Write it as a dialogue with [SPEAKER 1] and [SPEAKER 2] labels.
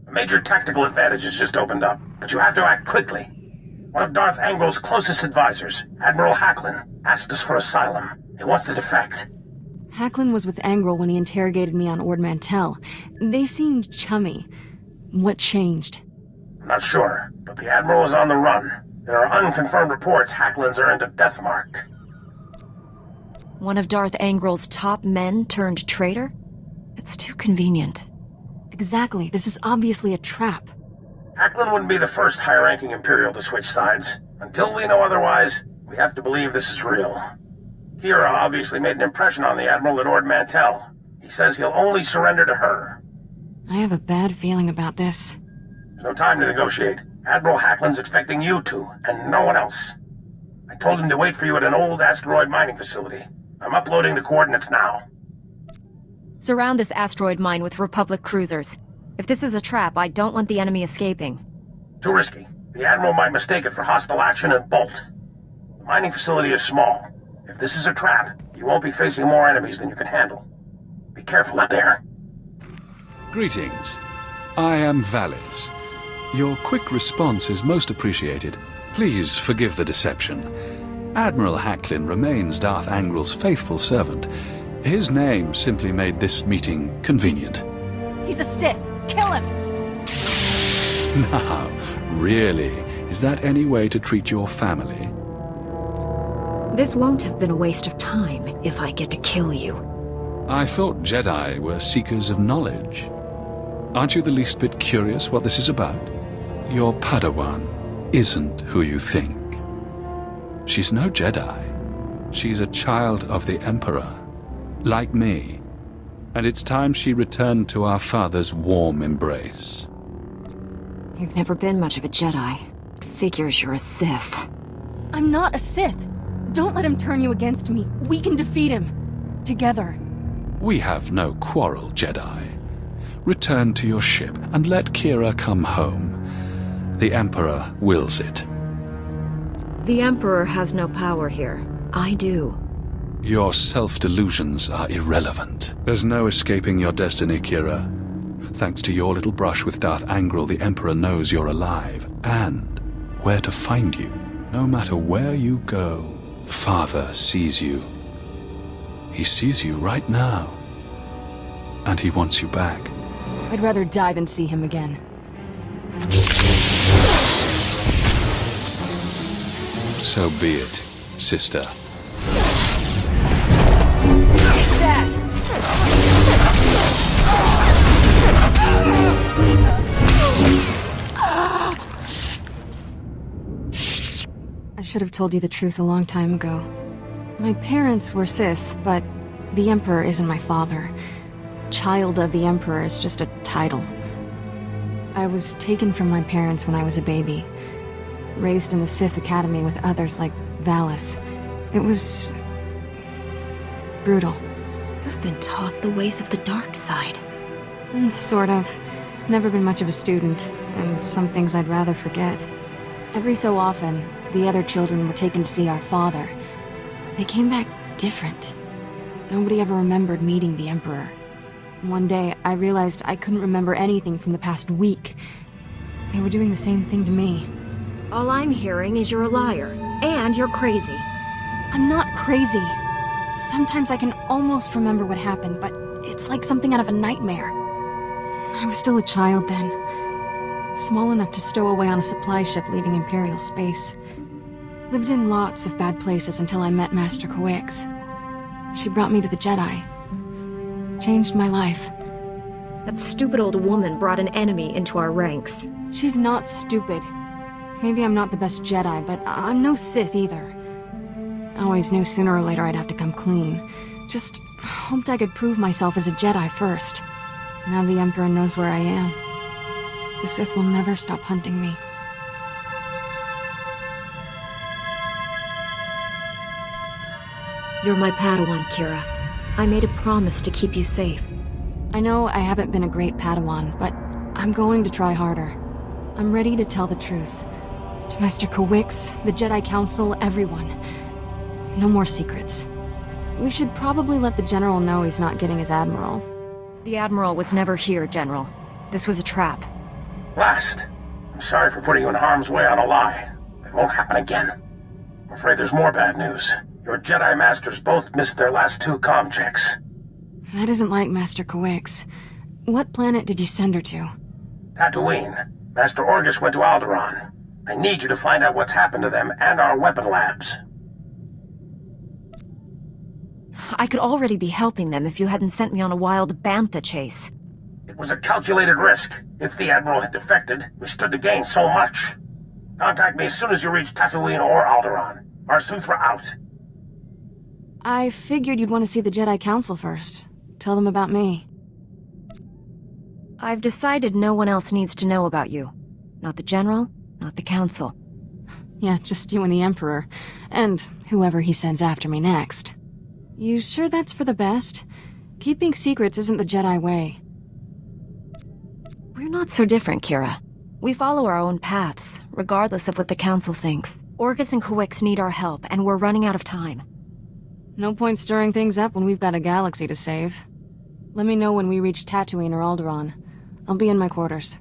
[SPEAKER 1] A major tactical advantage has just opened up, but you have to act quickly. One of Darth Angrel's closest advisors, Admiral Hacklin, asked us for asylum. He wants to defect.
[SPEAKER 2] Hacklin was with Angrel when he interrogated me on Ord Mantell. They seemed chummy. What changed?
[SPEAKER 1] I'm not sure, but the Admiral is on the run. There are unconfirmed reports Hacklin's earned a death mark.
[SPEAKER 3] One of Darth Angrel's top men turned traitor? It's too convenient.
[SPEAKER 2] Exactly. This is obviously a trap.
[SPEAKER 1] Hacklin wouldn't be the first high-ranking Imperial to switch sides. Until we know otherwise, we have to believe this is real. Kira obviously made an impression on the Admiral at Ord Mantell. He says he'll only surrender to her.
[SPEAKER 2] I have a bad feeling about this.
[SPEAKER 1] There's no time to negotiate. Admiral Hacklin's expecting you two, and no one else. I told him to wait for you at an old asteroid mining facility. I'm uploading the coordinates now.
[SPEAKER 3] Surround this asteroid mine with Republic cruisers. If this is a trap, I don't want the enemy escaping.
[SPEAKER 1] Too risky. The Admiral might mistake it for hostile action and bolt. The mining facility is small. If this is a trap, you won't be facing more enemies than you can handle. Be careful out there.
[SPEAKER 4] Greetings. I am Valis. Your quick response is most appreciated. Please forgive the deception. Admiral Hacklin remains Darth Angrel's faithful servant. His name simply made this meeting convenient.
[SPEAKER 2] He's a Sith! Kill him!
[SPEAKER 4] Now, really, is that any way to treat your family?
[SPEAKER 3] This won't have been a waste of time if I get to kill you.
[SPEAKER 4] I thought Jedi were seekers of knowledge. Aren't you the least bit curious what this is about? Your Padawan isn't who you think. She's no Jedi. She's a child of the Emperor, like me. And it's time she returned to our father's warm embrace.
[SPEAKER 3] You've never been much of a Jedi. It figures you're a Sith.
[SPEAKER 2] I'm not a Sith! Don't let him turn you against me. We can defeat him. Together.
[SPEAKER 4] We have no quarrel, Jedi. Return to your ship and let Kira come home. The Emperor wills it.
[SPEAKER 3] The Emperor has no power here. I do.
[SPEAKER 4] Your self-delusions are irrelevant. There's no escaping your destiny, Kira. Thanks to your little brush with Darth Angrel, the Emperor knows you're alive, and where to find you. No matter where you go, Father sees you. He sees you right now. And he wants you back.
[SPEAKER 2] I'd rather die than see him again.
[SPEAKER 4] So be it, sister.
[SPEAKER 2] That! I should have told you the truth a long time ago. My parents were Sith, but the Emperor isn't my father. Child of the Emperor is just a title. I was taken from my parents when I was a baby. Raised in the Sith Academy with others like Valis. It was brutal.
[SPEAKER 3] You've been taught the ways of the dark side.
[SPEAKER 2] Sort of. Never been much of a student, and some things I'd rather forget. Every so often, the other children were taken to see our father. They came back different. Nobody ever remembered meeting the Emperor. One day, I realized I couldn't remember anything from the past week. They were doing the same thing to me.
[SPEAKER 3] All I'm hearing is you're a liar, and you're crazy.
[SPEAKER 2] I'm not crazy. Sometimes I can almost remember what happened, but it's like something out of a nightmare. I was still a child then. Small enough to stow away on a supply ship leaving Imperial space. Lived in lots of bad places until I met Master Coix. She brought me to the Jedi. Changed my life.
[SPEAKER 3] That stupid old woman brought an enemy into our ranks.
[SPEAKER 2] She's not stupid. Maybe I'm not the best Jedi, but I'm no Sith either. I always knew sooner or later I'd have to come clean. Just hoped I could prove myself as a Jedi first. Now the Emperor knows where I am. The Sith will never stop hunting me.
[SPEAKER 3] You're my Padawan, Kira. I made a promise to keep you safe.
[SPEAKER 2] I know I haven't been a great Padawan, but I'm going to try harder. I'm ready to tell the truth. To Master Coix, the Jedi Council, everyone. No more secrets. We should probably let the General know he's not getting his Admiral.
[SPEAKER 3] The Admiral was never here, General. This was a trap.
[SPEAKER 1] Last, I'm sorry for putting you in harm's way on a lie. It won't happen again. I'm afraid there's more bad news. Your Jedi Masters both missed their last 2 comm checks.
[SPEAKER 2] That isn't like Master Kawix. What planet did you send her to?
[SPEAKER 1] Tatooine. Master Orgus went to Alderaan. I need you to find out what's happened to them and our weapon labs.
[SPEAKER 3] I could already be helping them if you hadn't sent me on a wild bantha chase.
[SPEAKER 1] It was a calculated risk. If the Admiral had defected, we stood to gain so much. Contact me as soon as you reach Tatooine or Alderaan. Our Suthra out.
[SPEAKER 2] I figured you'd want to see the Jedi Council first. Tell them about me.
[SPEAKER 3] I've decided no one else needs to know about you. Not the General, not the Council.
[SPEAKER 2] Yeah, just you and the Emperor. And whoever he sends after me next. You sure that's for the best? Keeping secrets isn't the Jedi way.
[SPEAKER 3] We're not so different, Kira. We follow our own paths, regardless of what the Council thinks. Orgus and Kawix need our help, and we're running out of time.
[SPEAKER 2] No point stirring things up when we've got a galaxy to save. Let me know when we reach Tatooine or Alderaan. I'll be in my quarters.